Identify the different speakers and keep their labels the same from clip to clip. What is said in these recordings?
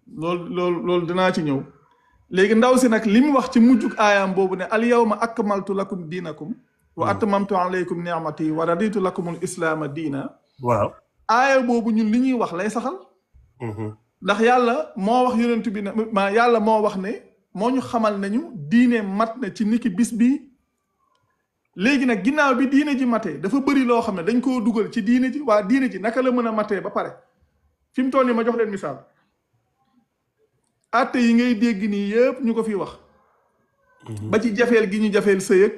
Speaker 1: loolu dinaa ci ñëw léegi ndaw si nag li mu wax ci mujjug aayam boobu ne al yawma akmaltu lakum diinakum wa atmamtu alaykum ni'mati wa raditu lakumul islaama diina.
Speaker 2: waaw
Speaker 1: aaya boobu ñun li ñuy wax lay saxal. ndax yàlla moo wax yonent bi ne yàlla moo wax ne moo ñu xamal nañu diine mat na ci niki bis bii. léegi nag ginnaaw bi diine ji matee dafa bëri loo xam ne dañ koo dugal ci diine ji waa diine ji naka la mën a matee ba pare fi mu toll nii ma jox leen misaal. atte yi ngay dégg nii yëpp ñu ko fi wax. ba ci jafeel gi ñu jafeel sëyëg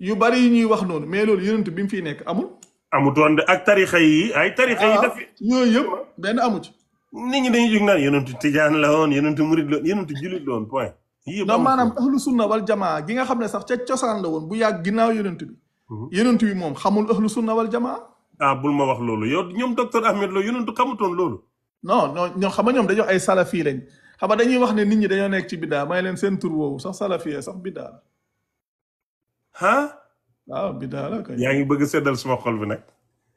Speaker 1: yu bari yi ñuy wax noonu mais loolu yonent bi mu fiy nekk amul.
Speaker 2: amutoon de ak tarixa yi ay tarixa yi daf
Speaker 1: yooyu yëpp benn amu ci.
Speaker 2: nit ñi dañuy jóg naan yonentu tijaan la woon yonentu murid la woon yonentu julit la woon point.
Speaker 1: non maanaam ahlu sunna wal jamaa gi nga xam ne sax ca cosaan la woon bu yàgg ginnaaw yonent bi. yonent bi moom xamul ahlu sunna wal jamaa.
Speaker 2: ah bul ma wax loolu yow ñoom docteur Ahmed Lo yonentu xamutoon loolu.
Speaker 1: non ñoom xam nga ñoom dañoo ay salafi lañ xam nga dañuy wax ne nit ñi dañoo nekk ci biddaa may leen seen tur woowu sax salafi sax biddaa la.
Speaker 2: ah.
Speaker 1: waaw biddaa la kay.
Speaker 2: yaa ngi bëgg seddal suma xol bi nag.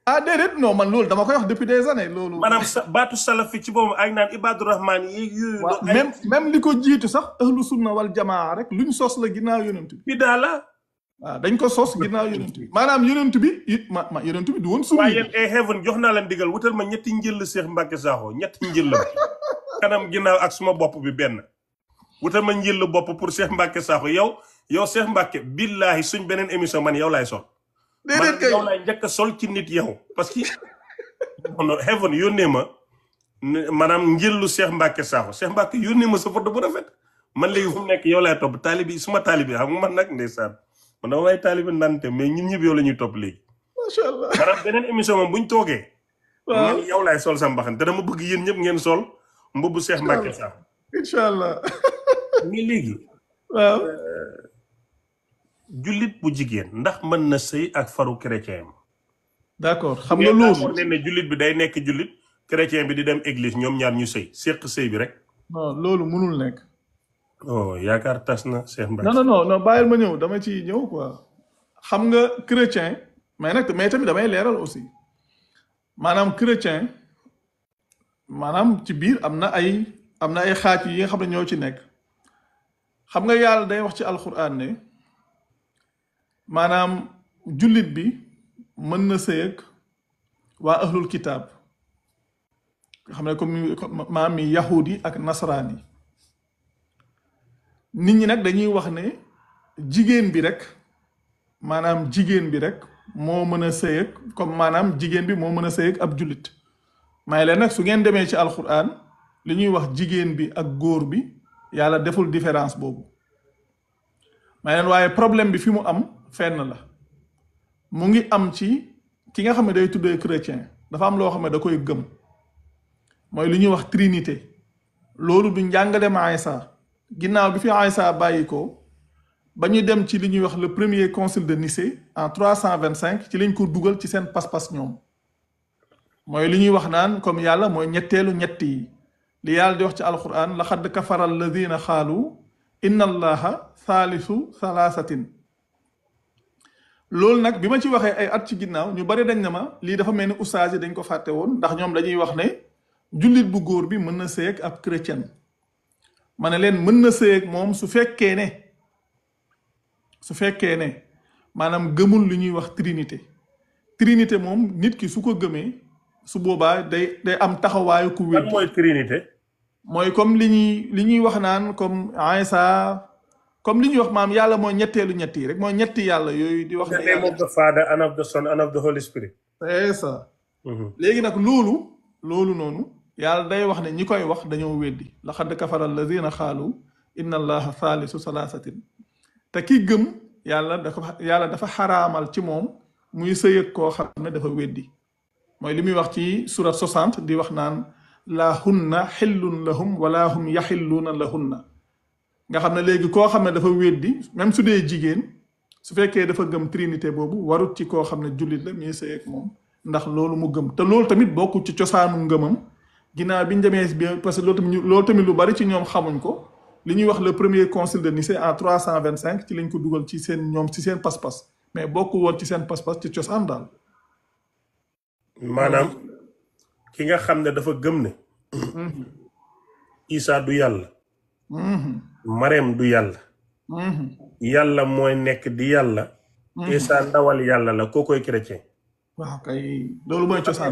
Speaker 1: ah déedéet non man loolu dama koy wax depuis des années loolu.
Speaker 2: maanaam baatu salafi ci boobu ay naan Ibadu Rahman yi yooyu.
Speaker 1: waaw même li ko jiitu sax ahlu sunna wal jamaa rek luñ sos la ginnaaw yonent bi.
Speaker 2: biddaa la.
Speaker 1: waaw dañ ko sos ginnaaw yonent bi maanaam yonent bi yonent bi du woon sunni.
Speaker 2: waaye yéen heaven jox naa leen digal wutal ma ñetti njëll Cheikh Mbacke Sakho ñetti njëll kanam ginnaaw ak suma bopp bi benn wutal ma njëll bopp pour Cheikh Mbacke Sakho yow Cheikh Mbacke billahi suñ beneen émission man yow laay sol.
Speaker 1: déedéet kay
Speaker 2: man yow laay njëkk a sol ci nit yow parce que non heaven yónnee ma maanaam njëllu Cheikh Mbacke Sakho Cheikh Mbacke yónnee ma sa photo bu rafet man léegi fu mu nekk yow laay topp taalibi suma taalibi xam nga man nag ndeysaan man dama may taalibi nante mais ñun ñëpp yow la ñuy topp léegi.
Speaker 1: macha allah
Speaker 2: maanaam beneen émission moom buñ toogee.
Speaker 1: waaw
Speaker 2: man yow laay sol sa mbaxan te dama bëgg yéen ñëpp ngeen sol mbubbu Cheikh Mbacke Sakho.
Speaker 1: incha allah.
Speaker 2: mais léegi.
Speaker 1: waaw.
Speaker 2: jullit bu jigéen ndax mën na sëy ak faru chrétien am.
Speaker 1: d'accord xam nga loolu.
Speaker 2: ne jullit bi day nekk jullit chrétien bi di dem église ñoom ñaar ñu sëy séq sëy bi rek.
Speaker 1: non loolu mënul nekk.
Speaker 2: oh yaakaar tas na Cheikh Mbacke.
Speaker 1: non bàyyil ma ñëw dama ci ñëw quoi. xam nga chrétien mais tamit damay leeral aussi maanaam chrétien maanaam ci biir am na ay xaaj yi nga xam ne ñoo ci nekk xam nga yàlla day wax ci alxuraan ne maanaam jullit bi mën na sëy ak waa ahlul kitaab nga xam ne comme maam mi yahud yi ak nasaraan yi nit ñi nag dañuy wax ne jigéen bi rek moo mën a sëy ak comme maanaam jigéen bi moo mën a sëy ak ab jullit may leen nag su ngeen demee ci alxuraan li ñuy wax jigéen bi ak góor bi yàlla deful différence boobu may leen waaye problème bi fi mu am fenn la mu ngi am ci ki nga xam ne day tuddee chrétien dafa am loo xam ne da koy gëm mooy li ñuy wax trinité loolu du njàngaleem Aysa ginnaaw bi fi Aysa bàyyi ko ba ñu dem ci li ñuy wax le premier concile de Nicée en 325 ci lañ ko dugal ci seen pas-pas ñoom mooy li ñuy wax naan comme yàlla mooy ñetteelu ñett yi li yàlla di wax ci alquran laqad kafara alladina xaalu inna allaha thalithu thalathatin loolu nag bi ma ci waxee ay at ci ginnaaw ñu bari dañ ne ma lii dafa mel ni ustaas yi dañ ko fàtte woon ndax ñoom dañuy wax ne jullit bu góor bi mën na sëy ak ab chrétien ma ne leen mën na sëy ak moom su fekkee ne maanaam gëmul li ñuy wax trinité moom nit ki su ko gëmee su boobaa day am taxawaayu ku wér.
Speaker 2: mooy trinité.
Speaker 1: mooy comme li ñuy wax naan comme Isa comme li ñuy wax maam yàlla mooy ñetteelu ñett yi rek mooy ñetti yàlla yooyu di wax.
Speaker 2: the name of the Father and of the Son and of the Holy Spirit.
Speaker 1: c'est ça. léegi nag loolu noonu yàlla day wax ne ñi koy wax dañoo weddi laqad kafara alladina xaalu inna allaha thalithu thalathatin te ki gëm yàlla dafa xaraamal ci moom muy sëy ak koo xam ne dafa weddi mooy li muy wax ci surat 60 di wax naan la hunna xillun lahum wala hum yaxilluuna lahunna nga xam ne léegi koo xam ne dafa weddi même su dee jigéen su fekkee dafa gëm trinité boobu warut ci koo xam ne jullit la muy sëy ak moom ndax loolu mu gëm te loolu tamit bokkul ci cosaanu ngëmam ginnaaw bi ñu demee bi parce que loolu tamit lu bari ci ñoom xamuñ ko li ñuy wax le premier concile de Nicée en 325 ci lañ ko dugal ci seen pas-pas mais bokku woon ci seen pas-pas ci cosaan daal.
Speaker 2: maanaam ki nga xam ne dafa gëm ne. Isa du yàlla Mareem du yàlla yàlla mooy nekk di yàlla Isa ndawal yàlla la koo koy chrétien
Speaker 1: waaw kay loolu mooy cosaan